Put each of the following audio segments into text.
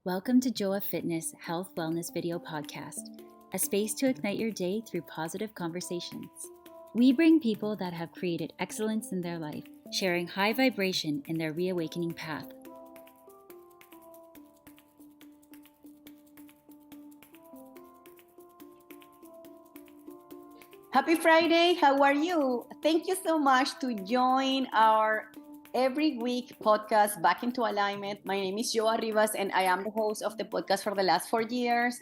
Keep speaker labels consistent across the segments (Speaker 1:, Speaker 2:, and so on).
Speaker 1: Welcome to Joa Fitness Health Wellness Video Podcast, a space to ignite your day through positive conversations. We bring people that have created excellence in their life, sharing high vibration in their reawakening path.
Speaker 2: Happy Friday, how are you? Thank you so much to join our every week podcast, Back into Alignment. My name is Joa Rivas and I am the host of the podcast for the last 4 years.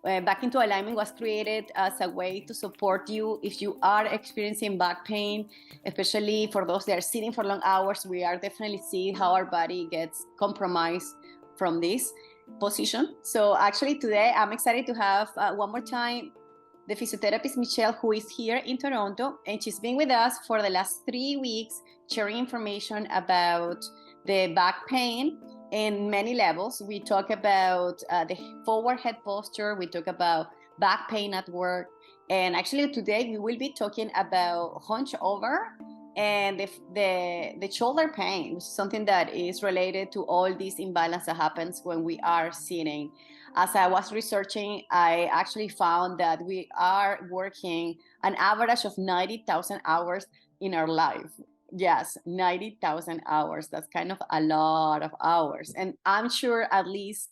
Speaker 2: Back into Alignment was created as a way to support you if you are experiencing back pain, especially for those that are sitting for long hours. We are definitely seeing how our body gets compromised from this position. So actually today I'm excited to have one more time the physiotherapist Michelle, who is here in Toronto, and she's been with us for the last 3 weeks, sharing information about the back pain in many levels. We talk about the forward head posture, we talk about back pain at work, and actually today we will be talking about hunch over and the shoulder pain, which is something that is related to all this imbalance that happens when we are sitting. As I was researching, I actually found that we are working an average of 90,000 hours in our life. Yes, 90,000 hours. That's kind of a lot of hours. And I'm sure at least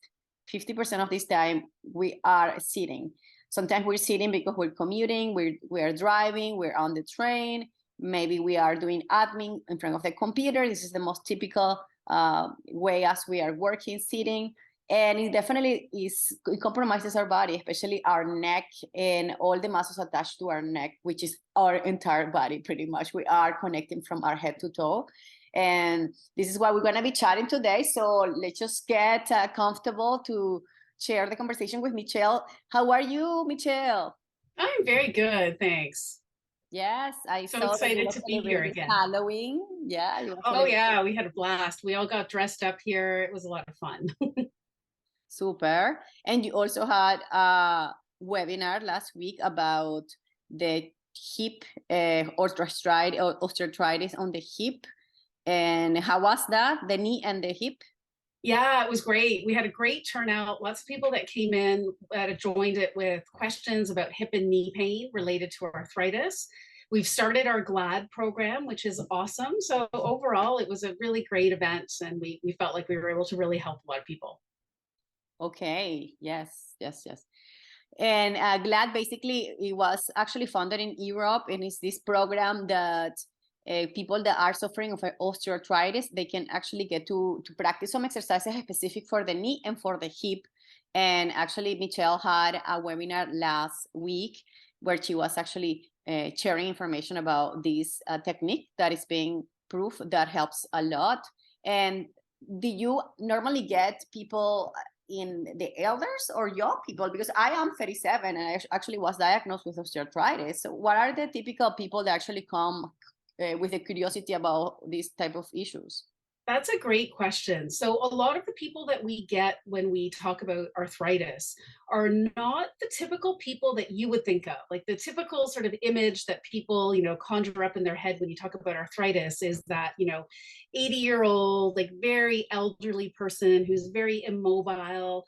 Speaker 2: 50% of this time we are sitting. Sometimes we're sitting because we're commuting, we're driving, we're on the train. Maybe we are doing admin in front of the computer. This is the most typical way as we are working, sitting. And it definitely it compromises our body, especially our neck and all the muscles attached to our neck, which is our entire body pretty much. We are connecting from our head to toe. And this is what we're going to be chatting today. So let's just get comfortable to share the conversation with Michelle. How are you, Michelle?
Speaker 3: I'm very good, thanks.
Speaker 2: Yes, I
Speaker 3: So
Speaker 2: saw that you
Speaker 3: excited
Speaker 2: were
Speaker 3: to be here
Speaker 2: celebrating
Speaker 3: again.
Speaker 2: Halloween. Yeah, you were
Speaker 3: Oh
Speaker 2: celebrating.
Speaker 3: yeah, we had a blast. We all got dressed up here. It was a lot of fun.
Speaker 2: Super. And you also had a webinar last week about the hip osteoarthritis on the hip. And how was that? The knee and the hip?
Speaker 3: Yeah, it was great. We had a great turnout. Lots of people that came in that joined it with questions about hip and knee pain related to arthritis. We've started our GLAD program, which is awesome. So overall, it was a really great event, and we felt like we were able to really help a lot of people.
Speaker 2: Okay. Yes. And GLAD basically it was actually founded in Europe, and it's this program that people that are suffering of osteoarthritis, they can actually get to practice some exercises specific for the knee and for the hip. And actually, Michelle had a webinar last week where she was actually sharing information about this technique that is being proved that helps a lot. And do you normally get people in the elders or young people? Because I am 37 and I actually was diagnosed with osteoarthritis. So what are the typical people that actually come with a curiosity about these type of issues?
Speaker 3: That's a great question. So, a lot of the people that we get when we talk about arthritis are not the typical people that you would think of. Like the typical sort of image that people, conjure up in their head when you talk about arthritis is that, 80-year-old, like very elderly person who's very immobile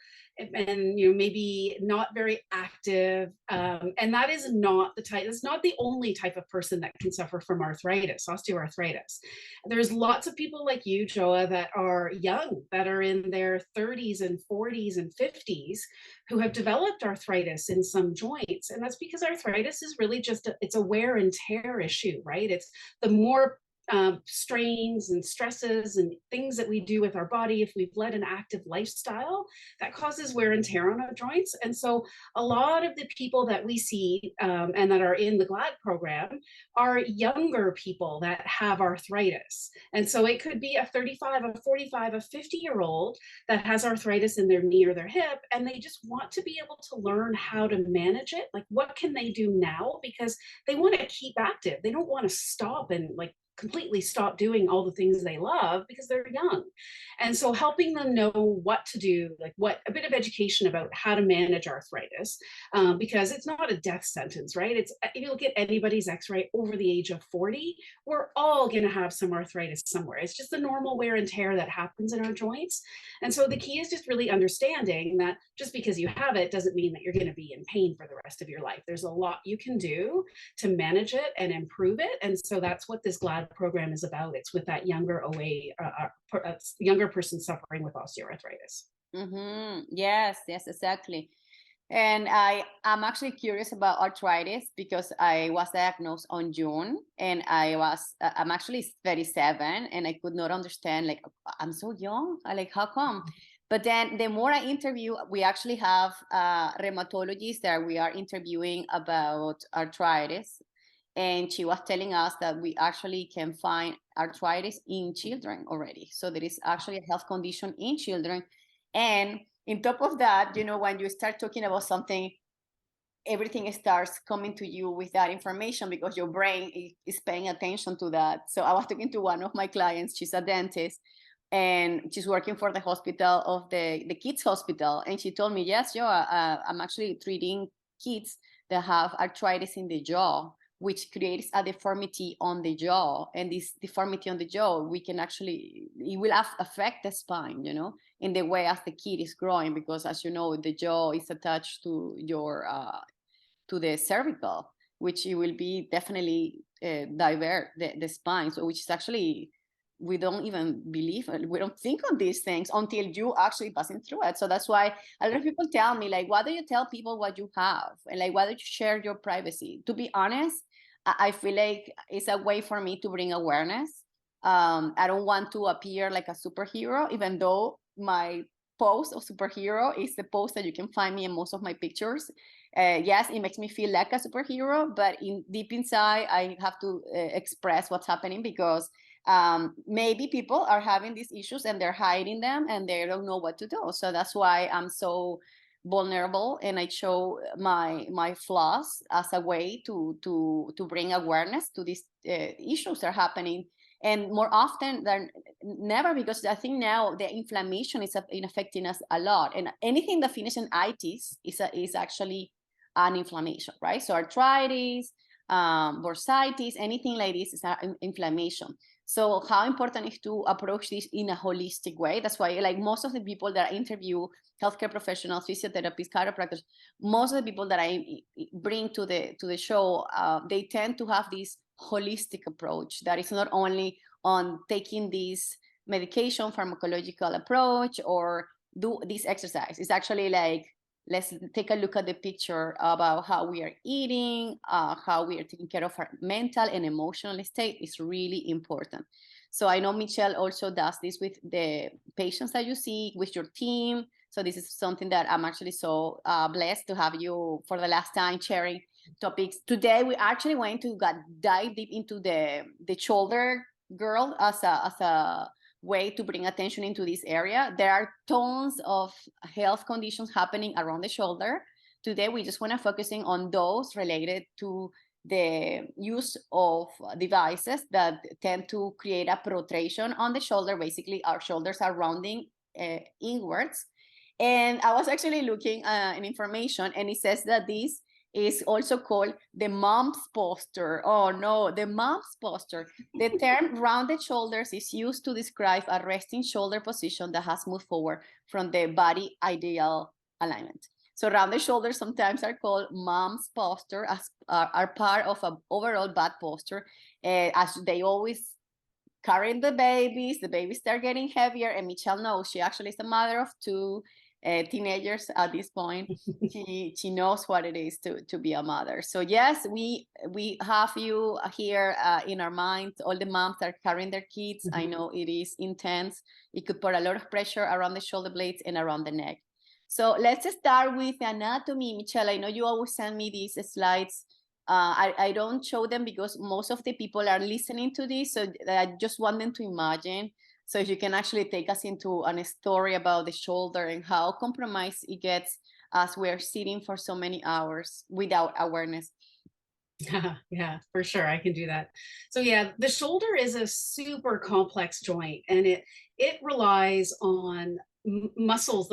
Speaker 3: and maybe not very active. And that is not the type, it's not the only type of person that can suffer from arthritis, osteoarthritis. There's lots of people like you, Joa, that are young, that are in their 30s and 40s and 50s who have developed arthritis in some joints. And that's because arthritis is really just, it's a wear and tear issue, right? It's the more strains and stresses and things that we do with our body if we've led an active lifestyle that causes wear and tear on our joints. And so a lot of the people that we see and that are in the GLAD program are younger people that have arthritis. And so it could be a 35, a 45, a 50-year-old that has arthritis in their knee or their hip, and they just want to be able to learn how to manage it. Like, what can they do now? Because they want to keep active. They don't want to stop and completely stop doing all the things they love because they're young. And so helping them know what to do, like a bit of education about how to manage arthritis, because it's not a death sentence, right? It's, if you look at anybody's x-ray over the age of 40, we're all going to have some arthritis somewhere. It's just the normal wear and tear that happens in our joints. And so the key is just really understanding that just because you have it doesn't mean that you're going to be in pain for the rest of your life. There's a lot you can do to manage it and improve it. And so that's what this GLAD program is about. It's with that younger younger person suffering with osteoarthritis.
Speaker 2: Mm-hmm. Yes, exactly. And I'm actually curious about arthritis because I was diagnosed on June, and I'm actually 37, and I could not understand, like, I'm so young, like, how come? But then the more I interview, we actually have rheumatologists that we are interviewing about arthritis. And she was telling us that we actually can find arthritis in children already. So there is actually a health condition in children. And on top of that, when you start talking about something, everything starts coming to you with that information because your brain is paying attention to that. So I was talking to one of my clients, she's a dentist, and she's working for the hospital of the kids hospital. And she told me, yes, I'm actually treating kids that have arthritis in the jaw, which creates a deformity on the jaw. And this deformity on the jaw, it will affect the spine, in the way as the kid is growing, because as you know, the jaw is attached to to the cervical, which it will be definitely divert the spine. So which is actually, we don't even believe, we don't think on these things until you actually passing through it. So that's why a lot of people tell me, like, why do you tell people what you have? And like, why don't you share your privacy? To be honest, I feel like it's a way for me to bring awareness. I don't want to appear like a superhero, even though my post of superhero is the post that you can find me in most of my pictures. Yes, it makes me feel like a superhero, but deep inside, I have to express what's happening, because maybe people are having these issues and they're hiding them and they don't know what to do. So that's why I'm so vulnerable, and I show my flaws as a way to bring awareness to these issues that are happening. And more often than never, because I think now the inflammation is affecting us a lot, and anything that finishes in itis is actually an inflammation, right? So arthritis, bursitis, anything like this is an inflammation. So how important is to approach this in a holistic way? That's why, like, most of the people that I interview, healthcare professionals, physiotherapists, chiropractors, most of the people that I bring to the show, they tend to have this holistic approach that is not only on taking this medication pharmacological approach or do this exercise. It's actually like, let's take a look at the picture about how we are eating, how we are taking care of our mental and emotional state is really important. So I know Michelle also does this with the patients that you see, with your team. So this is something that I'm actually so blessed to have you for the last time sharing topics. Today, we actually going to dive deep into the shoulder girl as a way to bring attention into this area. There are tons of health conditions happening around the shoulder. Today, we just want to focusing on those related to the use of devices that tend to create a protrusion on the shoulder. Basically, our shoulders are rounding inwards. And I was actually looking in information, and it says that this is also called the mom's posture. Oh no, the mom's posture. The term rounded shoulders is used to describe a resting shoulder position that has moved forward from the body ideal alignment. So rounded shoulders sometimes are called mom's posture, as are part of an overall bad posture, as they always carrying the babies start getting heavier, and Michelle knows, she actually is a mother of two teenagers at this point. She knows what it is to be a mother. So yes, we have you here in our minds, all the moms that are carrying their kids. Mm-hmm. I know it is intense. It could put a lot of pressure around the shoulder blades and around the neck. So let's start with anatomy. Michelle, I know you always send me these slides. I don't show them because most of the people are listening to this, so I just want them to imagine. So if you can actually take us into a story about the shoulder and how compromised it gets as we're sitting for so many hours without awareness.
Speaker 3: Yeah, for sure. I can do that. So yeah, the shoulder is a super complex joint, and it relies on muscles.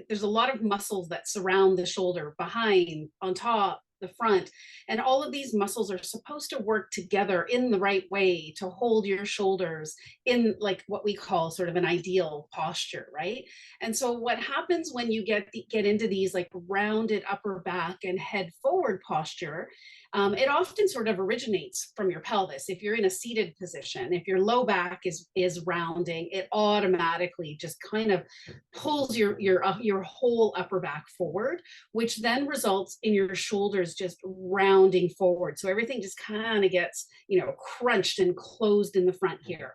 Speaker 3: There's a lot of muscles that surround the shoulder, behind, on top, the front, and all of these muscles are supposed to work together in the right way to hold your shoulders in like what we call sort of an ideal posture, right? And so what happens when you get into these like rounded upper back and head forward posture, it often sort of originates from your pelvis. If you're in a seated position, if your low back is rounding, it automatically just kind of pulls your whole upper back forward, which then results in your shoulders just rounding forward. So everything just kind of gets, crunched and closed in the front here.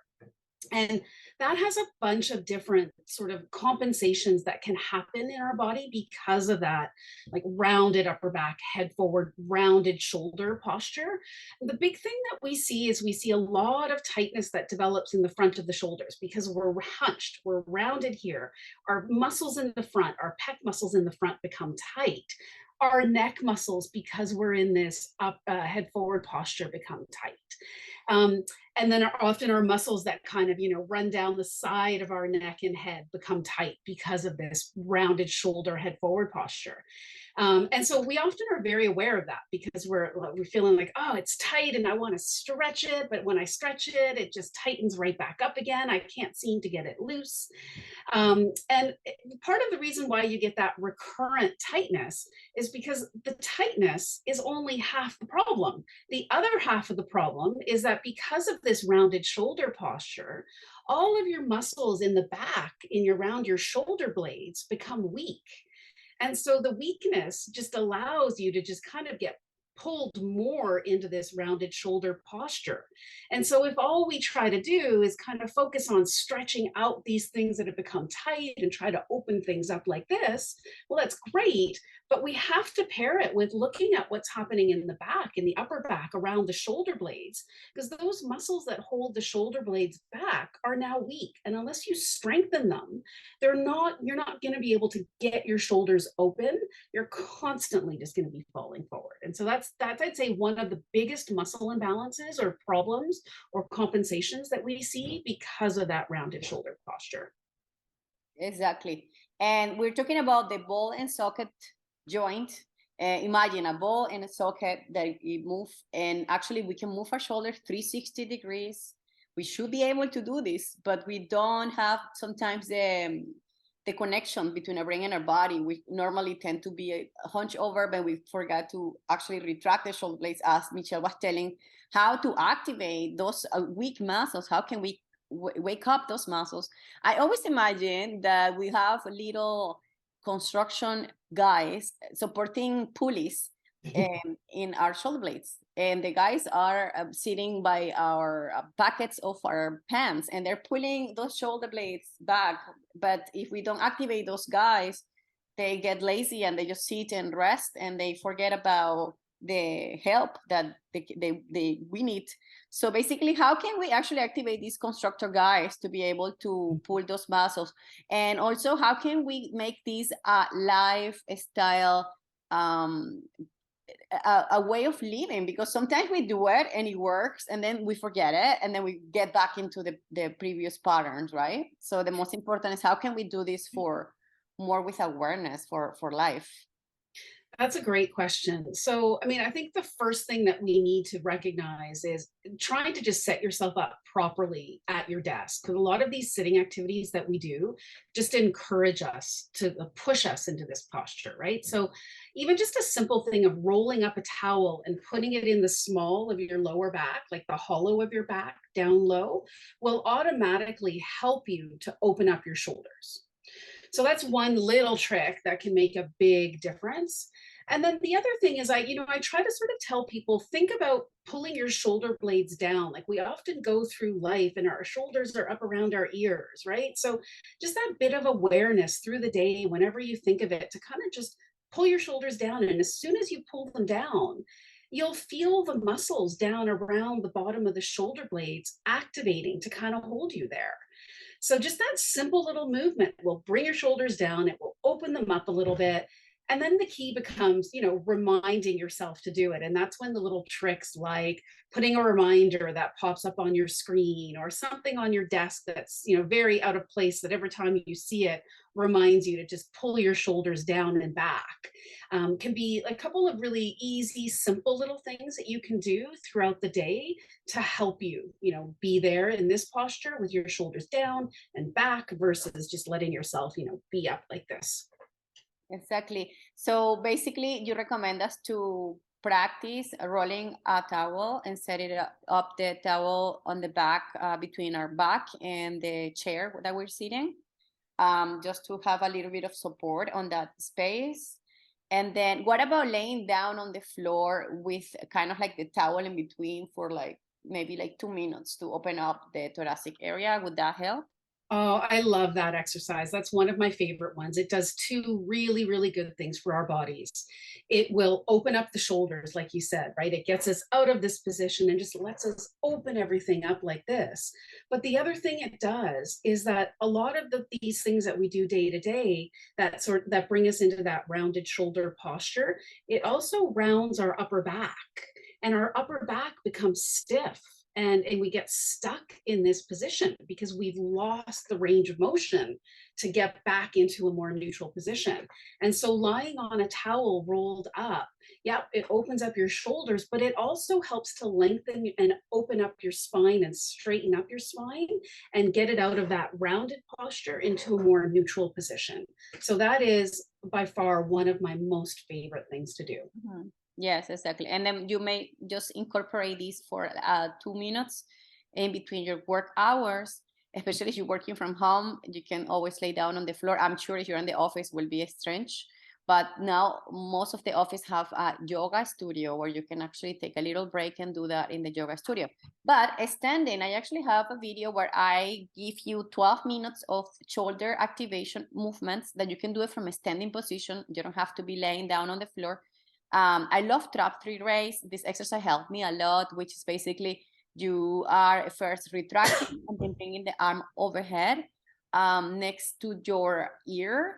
Speaker 3: And that has a bunch of different sort of compensations that can happen in our body because of that, like rounded upper back, head forward, rounded shoulder posture. The big thing that we see is we see a lot of tightness that develops in the front of the shoulders because we're hunched, we're rounded here. Our muscles in the front, our pec muscles in the front become tight. Our neck muscles, because we're in this up head forward posture, become tight. Um, and then often our muscles that kind of, run down the side of our neck and head become tight because of this rounded shoulder head forward posture. And so we often are very aware of that because we're feeling like, oh, it's tight and I want to stretch it. But when I stretch it, it just tightens right back up again. I can't seem to get it loose. And part of the reason why you get that recurrent tightness is because the tightness is only half the problem. The other half of the problem is that because of this rounded shoulder posture, all of your muscles in the back, around your shoulder blades, become weak. And so the weakness just allows you to just kind of get pulled more into this rounded shoulder posture. And so if all we try to do is kind of focus on stretching out these things that have become tight and try to open things up like this, well, that's great. But we have to pair it with looking at what's happening in the back, in the upper back, around the shoulder blades, because those muscles that hold the shoulder blades back are now weak. And unless you strengthen them, you're not going to be able to get your shoulders open. You're constantly just going to be falling forward. And so that's I'd say one of the biggest muscle imbalances or problems or compensations that we see because of that rounded shoulder posture.
Speaker 2: Exactly. And we're talking about the ball and socket joint. Imagine a ball and a socket that we move, and actually we can move our shoulders 360 degrees. We should be able to do this, but we don't have sometimes the connection between our brain and our body. We normally tend to be hunched over, but we forgot to actually retract the shoulder blades, as Michelle was telling, how to activate those weak muscles. How can we wake up those muscles? I always imagine that we have little construction guys supporting pulleys in our shoulder blades, and the guys are sitting by our pockets of our pants, and they're pulling those shoulder blades back. But if we don't activate those guys, they get lazy and they just sit and rest, and they forget about the help that we need. So basically, how can we actually activate these constructor guys to be able to pull those muscles? And also, how can we make this a lifestyle, a way of living? Because sometimes we do it and it works, and then we forget it, and then we get back into the previous patterns, right? So the most important is how can we do this for more with awareness for life?
Speaker 3: That's a great question. So, I mean, I think the first thing that we need to recognize is trying to just set yourself up properly at your desk. Because a lot of these sitting activities that we do just encourage us to push us into this posture, right? So, even just a simple thing of rolling up a towel and putting it in the small of your lower back, like the hollow of your back down low, will automatically help you to open up your shoulders. So that's one little trick that can make a big difference. And then the other thing is I try to sort of tell people, think about pulling your shoulder blades down. Like we often go through life and our shoulders are up around our ears, right? So just that bit of awareness through the day, whenever you think of it, to kind of just pull your shoulders down. And as soon as you pull them down, you'll feel the muscles down around the bottom of the shoulder blades activating to kind of hold you there. So just that simple little movement will bring your shoulders down. It will open them up a little bit. And then the key becomes, reminding yourself to do it. And that's when the little tricks like putting a reminder that pops up on your screen or something on your desk that's, very out of place, that every time you see it reminds you to just pull your shoulders down and back. Can be a couple of really easy, simple little things that you can do throughout the day to help you, be there in this posture with your shoulders down and back versus just letting yourself, be up like this.
Speaker 2: Exactly. So basically, you recommend us to practice rolling a towel and set it up the towel on the back between our back and the chair that we're sitting, just to have a little bit of support on that space. And then what about laying down on the floor with kind of like the towel in between for maybe 2 minutes to open up the thoracic area? Would that help?
Speaker 3: Oh, I love that exercise. That's one of my favorite ones. It does two really, really good things for our bodies. It will open up the shoulders, like you said, right? It gets us out of this position and just lets us open everything up like this. But the other thing it does is that a lot of these things that we do day to day that bring us into that rounded shoulder posture, it also rounds our upper back, and our upper back becomes stiff. And we get stuck in this position because we've lost the range of motion to get back into a more neutral position. And so lying on a towel rolled up, yeah, it opens up your shoulders, but it also helps to lengthen and open up your spine and straighten up your spine and get it out of that rounded posture into a more neutral position. So that is by far one of my most favorite things to do.
Speaker 2: Mm-hmm. Yes, exactly. And then you may just incorporate this for 2 minutes in between your work hours, especially if you're working from home. You can always lay down on the floor. I'm sure if you're in the office, will be strange. But now most of the office have a yoga studio where you can actually take a little break and do that in the yoga studio. But standing, I actually have a video where I give you 12 minutes of shoulder activation movements that you can do it from a standing position. You don't have to be laying down on the floor. I love trap tree raise. This exercise helped me a lot, which is basically you are first retracting and then bringing the arm overhead next to your ear.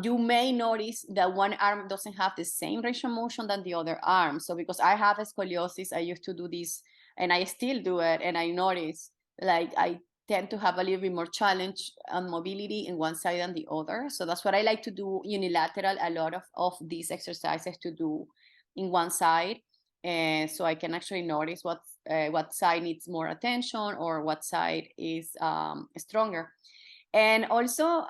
Speaker 2: You may notice that one arm doesn't have the same range of motion than the other arm. So because I have a scoliosis, I used to do this and I still do it. And I notice I tend to have a little bit more challenge on mobility in one side than the other. So that's what I like to do unilateral, a lot of these exercises to do in one side. And so I can actually notice what side needs more attention or what side is stronger. And also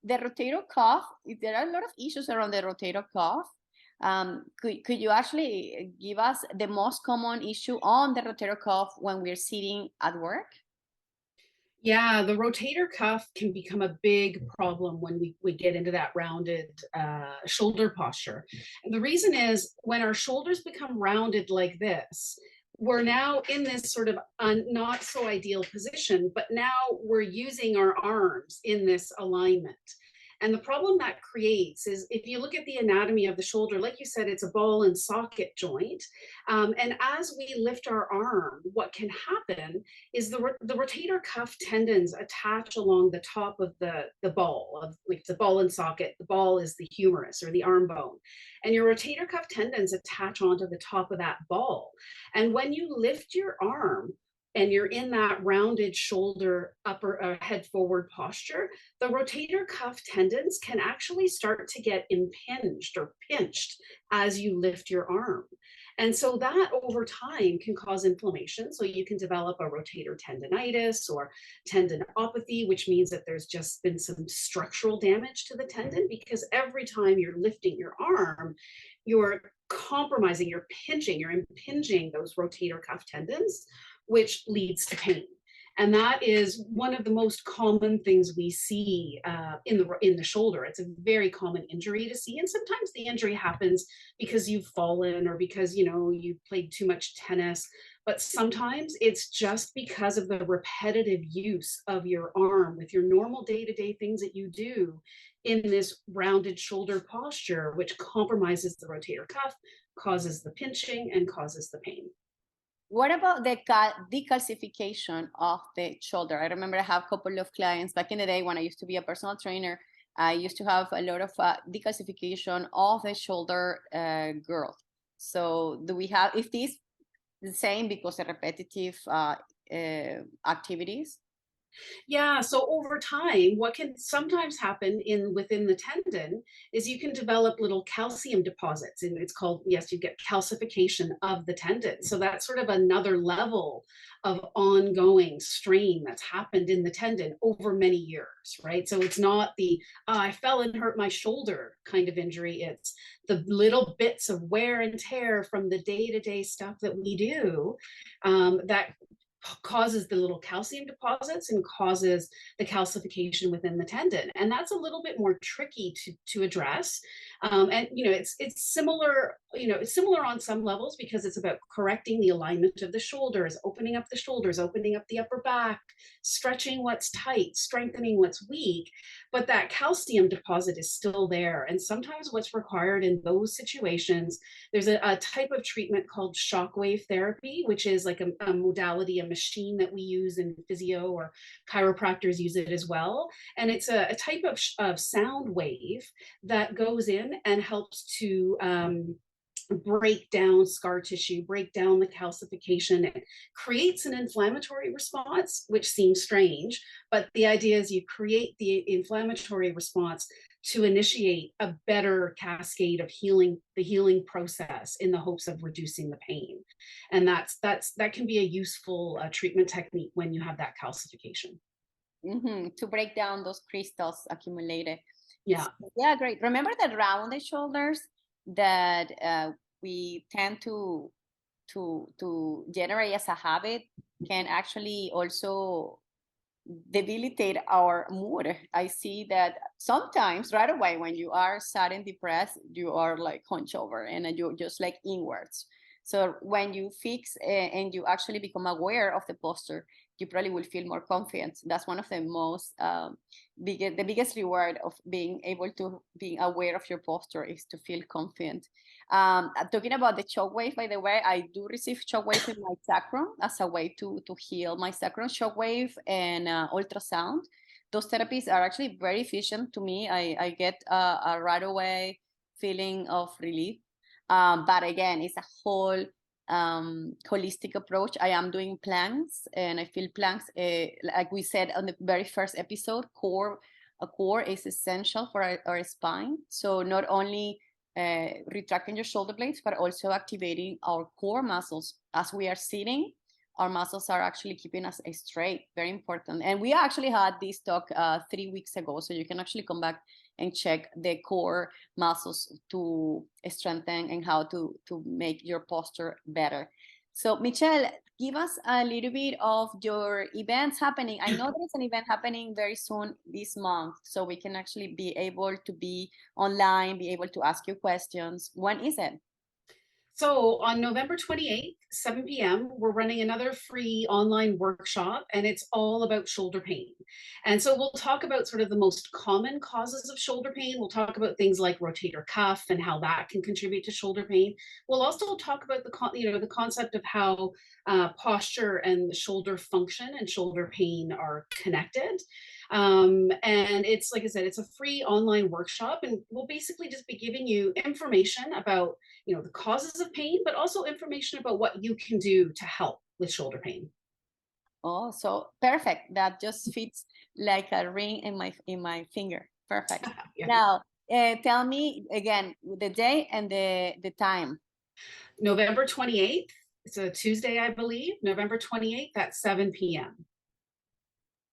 Speaker 2: the rotator cuff, there are a lot of issues around the rotator cuff. Could you actually give us the most common issue on the rotator cuff when we're sitting at work?
Speaker 3: Yeah, the rotator cuff can become a big problem when we get into that rounded shoulder posture. And the reason is when our shoulders become rounded like this, we're now in this sort of not so ideal position, but now we're using our arms in this alignment. And the problem that creates is if you look at the anatomy of the shoulder, like you said, it's a ball and socket joint. And as we lift our arm, what can happen is the rotator cuff tendons attach along the top of the ball, of like the ball and socket. The ball is the humerus or the arm bone. And your rotator cuff tendons attach onto the top of that ball. And when you lift your arm, and you're in that rounded shoulder upper head forward posture, the rotator cuff tendons can actually start to get impinged or pinched as you lift your arm. And so that over time can cause inflammation. So you can develop a rotator tendonitis or tendinopathy, which means that there's just been some structural damage to the tendon, because every time you're lifting your arm, you're compromising, you're impinging those rotator cuff tendons, which leads to pain. And that is one of the most common things we see in the shoulder. It's a very common injury to see. And sometimes the injury happens because you've fallen or because, you played too much tennis. But sometimes it's just because of the repetitive use of your arm with your normal day-to-day things that you do in this rounded shoulder posture, which compromises the rotator cuff, causes the pinching, and causes the pain.
Speaker 2: What about the decalcification of the shoulder? I remember I have a couple of clients back in the day when I used to be a personal trainer. I used to have a lot of decalcification of the shoulder girth. So do we have, if this the same because of repetitive activities?
Speaker 3: Yeah, so over time, what can sometimes happen within the tendon is you can develop little calcium deposits, and it's called, yes, you get calcification of the tendon. So that's sort of another level of ongoing strain that's happened in the tendon over many years, right? So it's not the I fell and hurt my shoulder kind of injury. It's the little bits of wear and tear from the day-to-day stuff that we do that causes the little calcium deposits and causes the calcification within the tendon, and that's a little bit more tricky to address. And it's similar, it's similar on some levels because it's about correcting the alignment of the shoulders, opening up the shoulders, opening up the upper back, stretching what's tight, strengthening what's weak. But that calcium deposit is still there, and sometimes what's required in those situations, there's a type of treatment called shockwave therapy, which is like a modality, a machine that we use in physio, or chiropractors use it as well. And it's a type of sound wave that goes in and helps to break down scar tissue, break down the calcification. It creates an inflammatory response, which seems strange, but the idea is you create the inflammatory response to initiate a better cascade of healing, the healing process, in the hopes of reducing the pain. And that can be a useful treatment technique when you have that calcification.
Speaker 2: To break down those crystals accumulated.
Speaker 3: Yeah.
Speaker 2: Yeah, great. Remember that rounded shoulders that we tend to generate as a habit can actually also debilitate our mood. I see that sometimes right away when you are sad and depressed, you are like hunched over and you're just like inwards. So when you fix and you actually become aware of the posture, you probably will feel more confident. That's one of the most the biggest reward of being able to being aware of your posture is to feel confident. Talking about the shockwave, by the way, I do receive shockwave in my sacrum as a way to heal my sacrum. Shockwave and ultrasound. Those therapies are actually very efficient to me. I get a right away feeling of relief. But again, it's a whole holistic approach. I am doing planks, and I feel planks, like we said on the very first episode, a core is essential for our spine. So not only retracting your shoulder blades, but also activating our core muscles. As we are sitting, our muscles are actually keeping us straight, very important. And we actually had this talk 3 weeks ago, so you can actually come back and check the core muscles to strengthen and how to make your posture better. So Michelle, give us a little bit of your events happening. I know there's an event happening very soon this month, so we can actually be able to be online, be able to ask you questions. When is it?
Speaker 3: So on November 28th, 7 p.m., we're running another free online workshop, and it's all about shoulder pain. And so we'll talk about sort of the most common causes of shoulder pain. We'll talk about things like rotator cuff and how that can contribute to shoulder pain. We'll also talk about the concept of how posture and the shoulder function and shoulder pain are connected. And it's, like I said, it's a free online workshop, and we'll basically just be giving you information about the causes of pain, but also information about what you can do to help with shoulder pain.
Speaker 2: Oh, so perfect. That just fits like a ring in my finger. Perfect.
Speaker 3: Yeah.
Speaker 2: Now, tell me again the day and the time.
Speaker 3: November 28th. It's a Tuesday, I believe. November 28th at 7 p.m.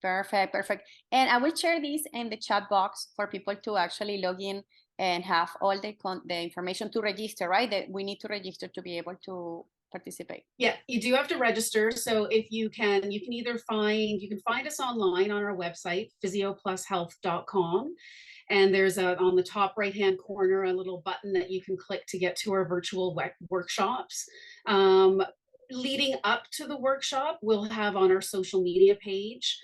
Speaker 2: Perfect. And I will share this in the chat box for people to actually log in and have all the information to register, right? That we need to register to be able to participate.
Speaker 3: Yeah, you do have to register. So if you can either find us online on our website, physioplushealth.com. And there's on the top right-hand corner, a little button that you can click to get to our virtual workshops. Leading up to the workshop, we'll have on our social media page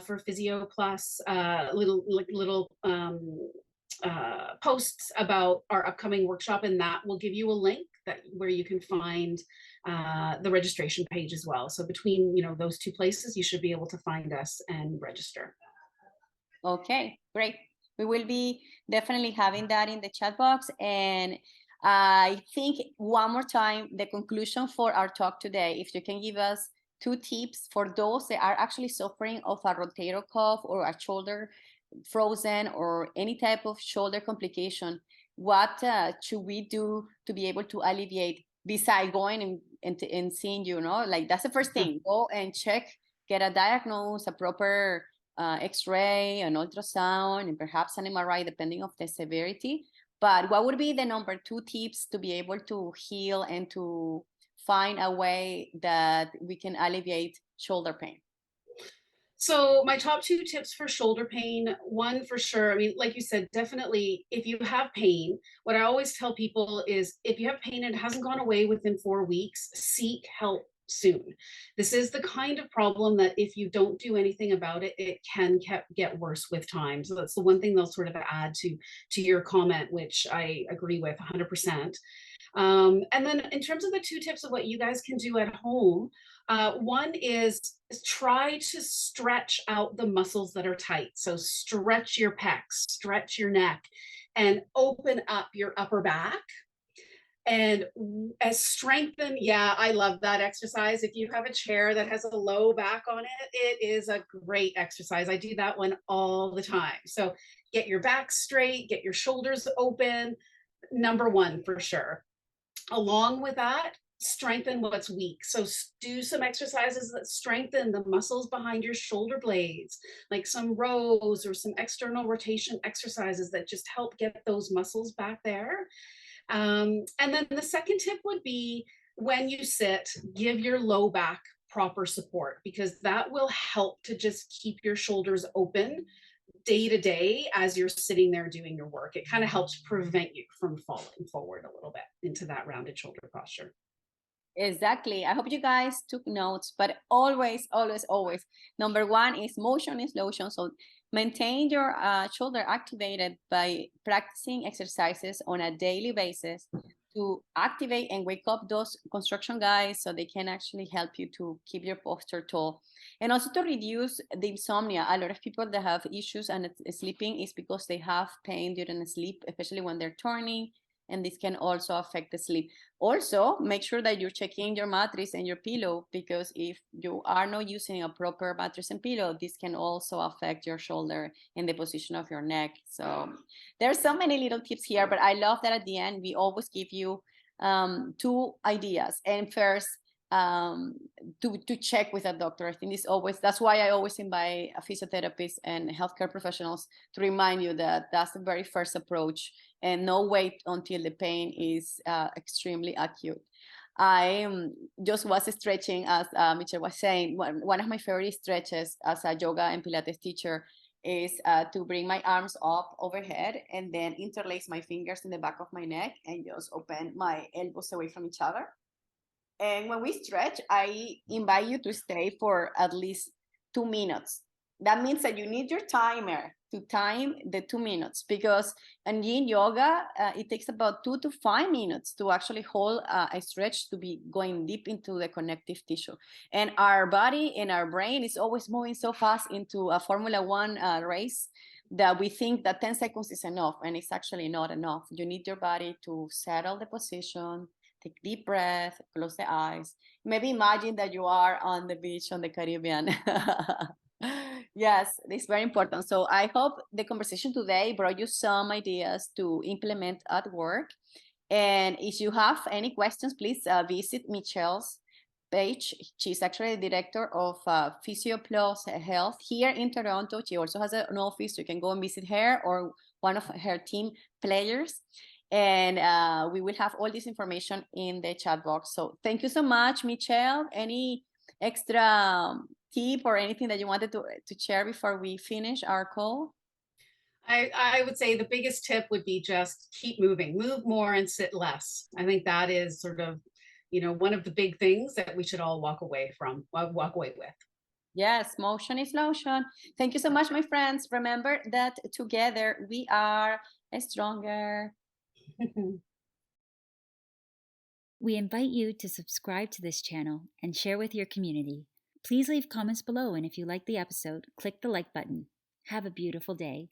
Speaker 3: for Physio Plus little posts about our upcoming workshop, and that will give you a link where you can find the registration page as well. So between those two places, you should be able to find us and register.
Speaker 2: Okay, great. we will be definitely having that in the chat box. And I think one more time, the conclusion for our talk today, if you can give us 2 tips for those that are actually suffering of a rotator cuff or a shoulder frozen or any type of shoulder complication, what should we do to be able to alleviate besides going and seeing you, like that's the first thing. Go and check, get a diagnosis, a proper x-ray, an ultrasound, and perhaps an MRI depending on the severity. But what would be the number 2 tips to be able to heal and to find a way that we can alleviate shoulder pain?
Speaker 3: So my top 2 tips for shoulder pain, one for sure, I mean, like you said, definitely if you have pain, what I always tell people is if you have pain and it hasn't gone away within 4 weeks, seek help soon. This is the kind of problem that if you don't do anything about it, it can get worse with time. So that's the one thing they'll sort of add to your comment, which I agree with 100%. And then in terms of the 2 tips of what you guys can do at home, one is try to stretch out the muscles that are tight. So stretch your pecs, stretch your neck, and open up your upper back. And strengthen. Yeah, I love that exercise. If you have a chair that has a low back on it, it is a great exercise. I do that one all the time. So get your back straight, get your shoulders open. Number 1 for sure. Along with that, strengthen what's weak. So do some exercises that strengthen the muscles behind your shoulder blades, like some rows or some external rotation exercises that just help get those muscles back there. And then the second tip would be when you sit, give your low back proper support, because that will help to just keep your shoulders open day to day as you're sitting there doing your work. It kind of helps prevent you from falling forward a little bit into that rounded shoulder posture.
Speaker 2: Exactly. I hope you guys took notes, but always, always, always, number 1 is motion is lotion. So maintain your shoulder activated by practicing exercises on a daily basis to activate and wake up those construction guys so they can actually help you to keep your posture tall. And also to reduce the insomnia. A lot of people that have issues and sleeping is because they have pain during sleep, especially when they're turning, and this can also affect the sleep. Also, make sure that you're checking your mattress and your pillow, because if you are not using a proper mattress and pillow, this can also affect your shoulder and the position of your neck. So there's so many little tips here, but I love that at the end, we always give you 2 ideas. And first, to check with a doctor. I think that's why I always invite a physiotherapist and healthcare professionals to remind you that that's the very first approach, and no wait until the pain is extremely acute. I just was stretching, as Michelle was saying. One of my favorite stretches as a yoga and Pilates teacher is to bring my arms up overhead and then interlace my fingers in the back of my neck and just open my elbows away from each other. And when we stretch, I invite you to stay for at least 2 minutes. That means that you need your timer to time the 2 minutes, because in yin yoga, it takes about 2 to 5 minutes to actually hold a stretch, to be going deep into the connective tissue. And our body and our brain is always moving so fast into a Formula One race that we think that 10 seconds is enough, and it's actually not enough. You need your body to settle the position, take deep breath, close the eyes. Maybe imagine that you are on the beach on the Caribbean. Yes, it's very important. So I hope the conversation today brought you some ideas to implement at work. And if you have any questions, please visit Michelle's page. She's actually the director of Physio Plus Health here in Toronto. She also has an office. You can go and visit her or one of her team players. And we will have all this information in the chat box. So thank you so much, Michelle. Any extra tip or anything that you wanted to share before we finish our call?
Speaker 3: I would say the biggest tip would be just keep moving, move more and sit less. I think that is sort of, one of the big things that we should all walk away with.
Speaker 2: Yes, motion is lotion. Thank you so much, my friends. Remember that together we are stronger.
Speaker 1: We invite you to subscribe to this channel and share with your community. Please leave comments below, and if you like the episode, click the like button. Have a beautiful day.